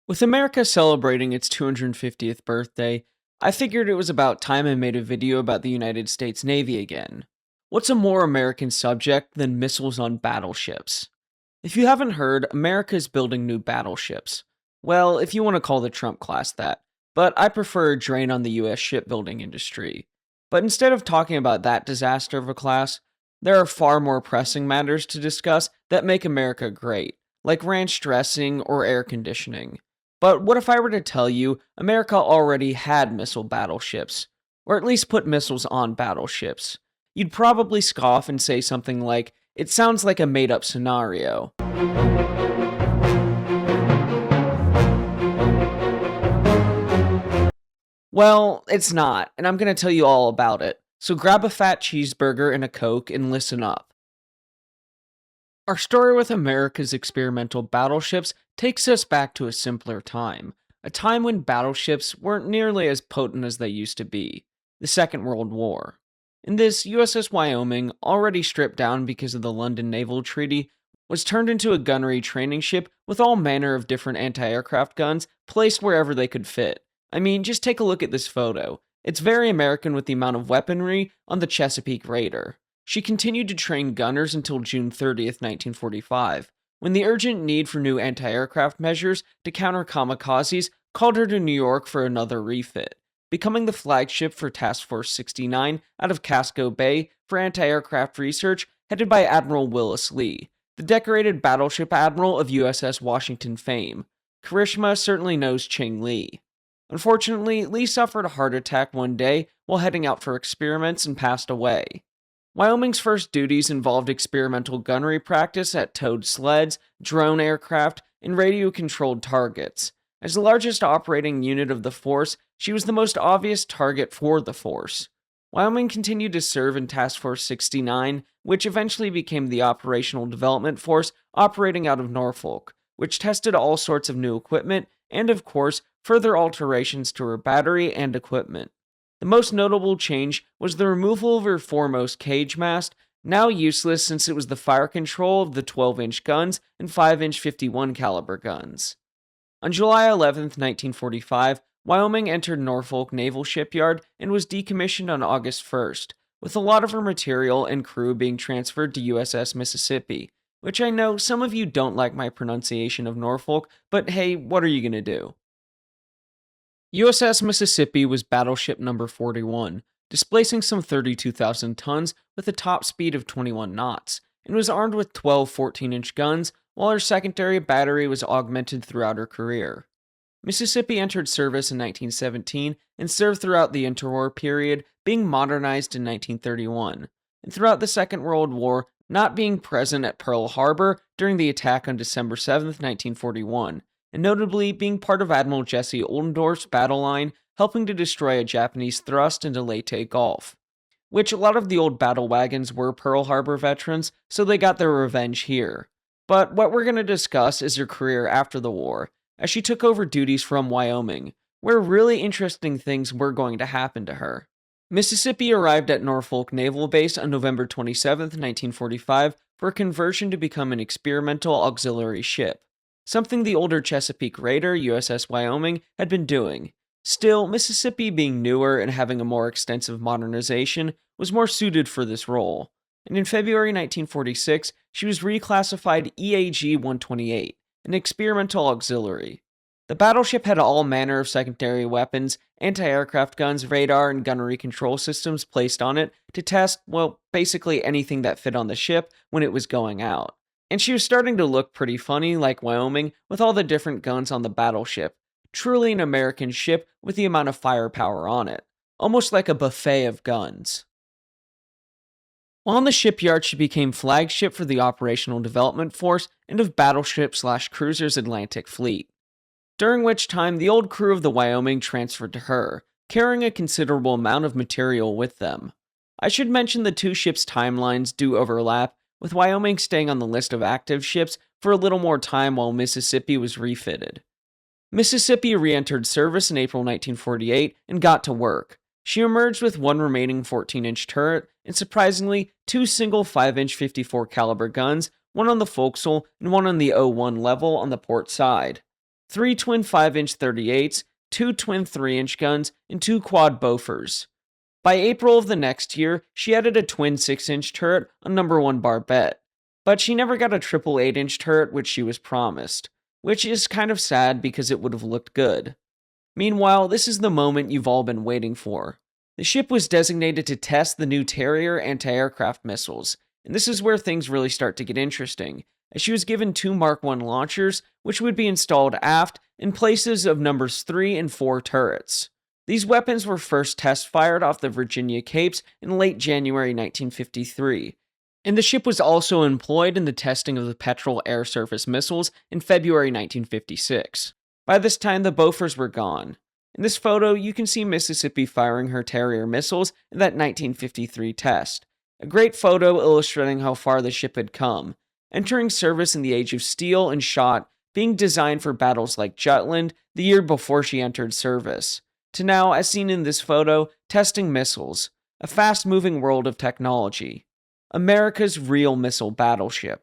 With America celebrating its 250th birthday, I figured it was about time I made a video about the United States Navy again. What's a more American subject than missiles on battleships? If you haven't heard, America is building new battleships. Well, if you want to call the Trump class that, but I prefer a drain on the US shipbuilding industry. But instead of talking about that disaster of a class, there are far more pressing matters to discuss that make America great, like ranch dressing or air conditioning. But what if I were to tell you America already had missile battleships, or at least put missiles on battleships? You'd probably scoff and say something like, it sounds like a made up scenario. Well, it's not, and I'm going to tell you all about it. So grab a fat cheeseburger and a Coke and listen up. Our story with America's experimental battleships takes us back to a simpler time, a time when battleships weren't nearly as potent as they used to be, the Second World War. In this, USS Wyoming, already stripped down because of the London Naval Treaty, was turned into a gunnery training ship with all manner of different anti-aircraft guns placed wherever they could fit. I mean, just take a look at this photo. It's very American with the amount of weaponry on the Chesapeake Raider. She continued to train gunners until June 30th, 1945, when the urgent need for new anti-aircraft measures to counter kamikazes called her to New York for another refit, becoming the flagship for Task Force 69 out of Casco Bay for anti-aircraft research headed by Admiral Willis Lee, the decorated battleship admiral of USS Washington fame. Karishma certainly knows Ching Lee. Unfortunately, Lee suffered a heart attack one day while heading out for experiments and passed away. Wyoming's first duties involved experimental gunnery practice at towed sleds, drone aircraft, and radio-controlled targets. As the largest operating unit of the force, she was the most obvious target for the force. Wyoming continued to serve in Task Force 69, which eventually became the Operational Development Force operating out of Norfolk, which tested all sorts of new equipment and, of course, further alterations to her battery and equipment. The most notable change was the removal of her foremost cage mast, now useless since it was the fire control of the 12-inch guns and 5-inch 51 caliber guns. On July 11, 1945, Wyoming entered Norfolk Naval Shipyard and was decommissioned on August 1st, with a lot of her material and crew being transferred to USS Mississippi, which I know some of you don't like my pronunciation of Norfolk, but hey, what are you going to do? USS Mississippi was battleship number 41, displacing some 32,000 tons with a top speed of 21 knots, and was armed with 12 14-inch guns, while her secondary battery was augmented throughout her career. Mississippi entered service in 1917 and served throughout the interwar period, being modernized in 1931, and throughout the Second World War, not being present at Pearl Harbor during the attack on December 7th, 1941, and notably being part of Admiral Jesse Oldendorf's battle line, helping to destroy a Japanese thrust into Leyte Gulf. Which a lot of the old battle wagons were Pearl Harbor veterans, so they got their revenge here. But what we're going to discuss is her career after the war, as she took over duties from Wyoming, where really interesting things were going to happen to her. Mississippi arrived at Norfolk Naval Base on November 27th, 1945, for a conversion to become an experimental auxiliary ship, something the older Chesapeake Raider, USS Wyoming, had been doing. Still, Mississippi being newer and having a more extensive modernization was more suited for this role, and in February 1946, she was reclassified EAG-128, an experimental auxiliary. The battleship had all manner of secondary weapons, anti-aircraft guns, radar, and gunnery control systems placed on it to test, well, basically anything that fit on the ship when it was going out. And she was starting to look pretty funny like Wyoming with all the different guns on the battleship. Truly an American ship with the amount of firepower on it. Almost like a buffet of guns. While in the shipyard, she became flagship for the Operational Development Force and of Battleship/Cruisers Atlantic Fleet, during which time the old crew of the Wyoming transferred to her, carrying a considerable amount of material with them. I should mention the two ships' timelines do overlap, with Wyoming staying on the list of active ships for a little more time while Mississippi was refitted. Mississippi re-entered service in April 1948 and got to work. She emerged with one remaining 14-inch turret and surprisingly two single 5-inch 54 caliber guns, one on the forecastle and one on the O1 level on the port side. 3 twin 5-inch 38s, 2 twin 3-inch guns, and 2 quad Bofors. By April of the next year, she added a twin 6-inch turret on No. 1 Barbette, but she never got a triple 8-inch turret which she was promised, which is kind of sad because it would have looked good. Meanwhile, this is the moment you've all been waiting for. The ship was designated to test the new Terrier anti-aircraft missiles, and this is where things really start to get interesting, as she was given 2 Mark I launchers, which would be installed aft in places of numbers 3 and 4 turrets. These weapons were first test-fired off the Virginia Capes in late January 1953, and the ship was also employed in the testing of the Petrel air-surface missiles in February 1956. By this time, the Bofors were gone. In this photo, you can see Mississippi firing her Terrier missiles in that 1953 test. A great photo illustrating how far the ship had come, entering service in the age of steel and shot, being designed for battles like Jutland the year before she entered service, to now, as seen in this photo, testing missiles, a fast-moving world of technology. America's real missile battleship.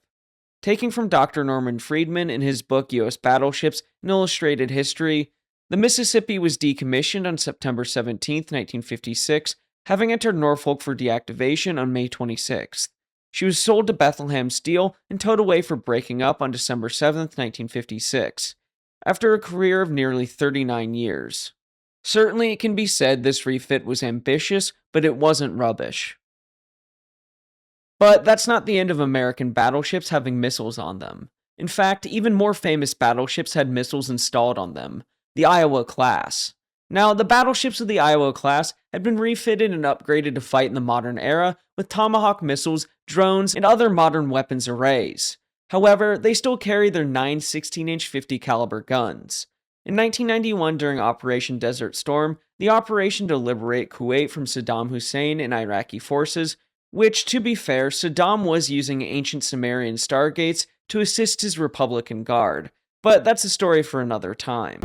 Taking from Dr. Norman Friedman in his book U.S. Battleships, An Illustrated History, the Mississippi was decommissioned on September 17, 1956, having entered Norfolk for deactivation on May 26th. She was sold to Bethlehem Steel and towed away for breaking up on December 7, 1956, after a career of nearly 39 years. Certainly, it can be said this refit was ambitious, but it wasn't rubbish. But that's not the end of American battleships having missiles on them. In fact, even more famous battleships had missiles installed on them, the Iowa class. Now, the battleships of the Iowa class had been refitted and upgraded to fight in the modern era with Tomahawk missiles, drones, and other modern weapons arrays. However, they still carry their 9 16-inch 50 caliber guns. In 1991, during Operation Desert Storm, the operation to liberate Kuwait from Saddam Hussein and Iraqi forces, which, to be fair, Saddam was using ancient Sumerian stargates to assist his Republican Guard, but that's a story for another time.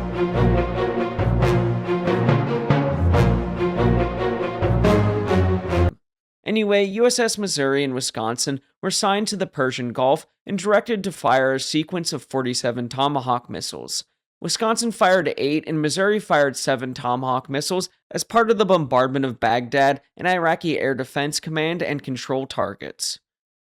Anyway, USS Missouri and Wisconsin were signed to the Persian Gulf and directed to fire a sequence of 47 Tomahawk missiles. Wisconsin fired 8 and Missouri fired 7 Tomahawk missiles as part of the bombardment of Baghdad and Iraqi Air Defense Command and control targets.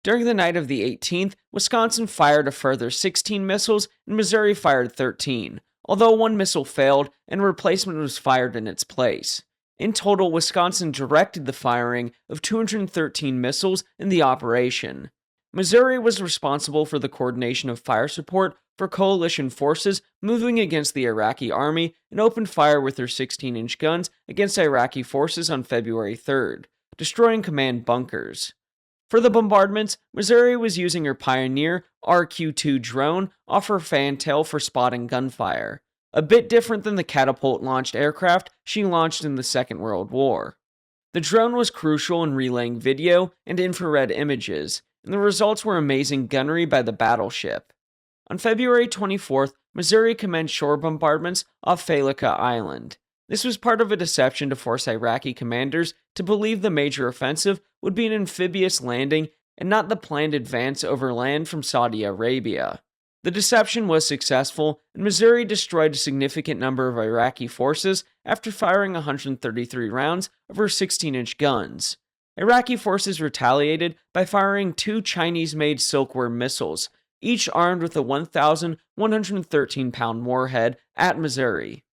During the night of the 18th, Wisconsin fired a further 16 missiles and Missouri fired 13, although one missile failed and a replacement was fired in its place. In total, Wisconsin directed the firing of 213 missiles in the operation. Missouri was responsible for the coordination of fire support for coalition forces moving against the Iraqi army and opened fire with their 16-inch guns against Iraqi forces on February 3rd, destroying command bunkers. For the bombardments, Missouri was using her Pioneer RQ-2 drone off her fantail for spotting gunfire, a bit different than the catapult-launched aircraft she launched in the Second World War. The drone was crucial in relaying video and infrared images, and the results were amazing gunnery by the battleship. On February 24th, Missouri commenced shore bombardments off Failaka Island. This was part of a deception to force Iraqi commanders to believe the major offensive would be an amphibious landing and not the planned advance over land from Saudi Arabia. The deception was successful, and Missouri destroyed a significant number of Iraqi forces after firing 133 rounds of her 16-inch guns. Iraqi forces retaliated by firing 2 Chinese-made Silkworm missiles, each armed with a 1,113-pound warhead, at Missouri.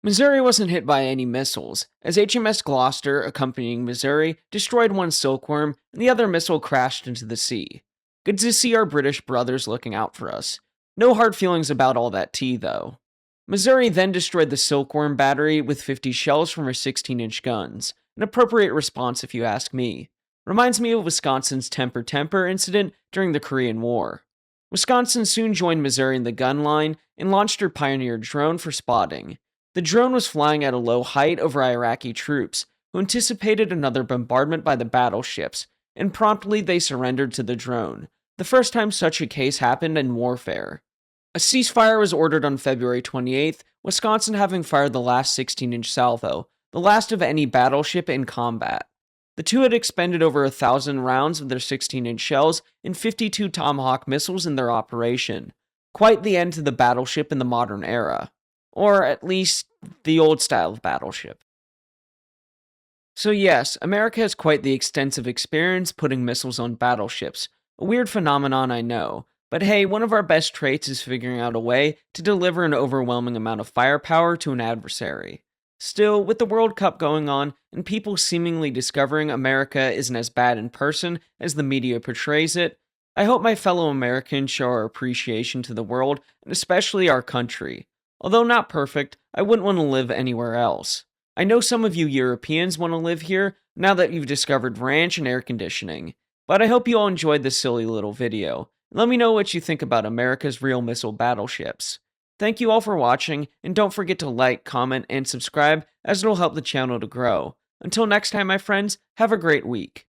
Missouri wasn't hit by any missiles, as HMS Gloucester, accompanying Missouri, destroyed one Silkworm, and the other missile crashed into the sea. Good to see our British brothers looking out for us. No hard feelings about all that tea, though. Missouri then destroyed the Silkworm battery with 50 shells from her 16-inch guns. An appropriate response, if you ask me. Reminds me of Wisconsin's Temper incident during the Korean War. Wisconsin soon joined Missouri in the gun line and launched her Pioneer drone for spotting. The drone was flying at a low height over Iraqi troops, who anticipated another bombardment by the battleships, and promptly they surrendered to the drone, the first time such a case happened in warfare. A ceasefire was ordered on February 28th, Wisconsin having fired the last 16-inch salvo, the last of any battleship in combat. The two had expended over 1,000 rounds of their 16-inch shells and 52 Tomahawk missiles in their operation. Quite the end to the battleship in the modern era. Or at least the old style of battleship. So yes, America has quite the extensive experience putting missiles on battleships. A weird phenomenon, I know. But hey, one of our best traits is figuring out a way to deliver an overwhelming amount of firepower to an adversary. Still, with the World Cup going on, and people seemingly discovering America isn't as bad in person as the media portrays it, I hope my fellow Americans show our appreciation to the world, and especially our country. Although not perfect, I wouldn't want to live anywhere else. I know some of you Europeans want to live here now that you've discovered ranch and air conditioning, but I hope you all enjoyed this silly little video. Let me know what you think about America's real missile battleships. Thank you all for watching, and don't forget to like, comment, and subscribe as it'll help the channel to grow. Until next time, my friends, have a great week.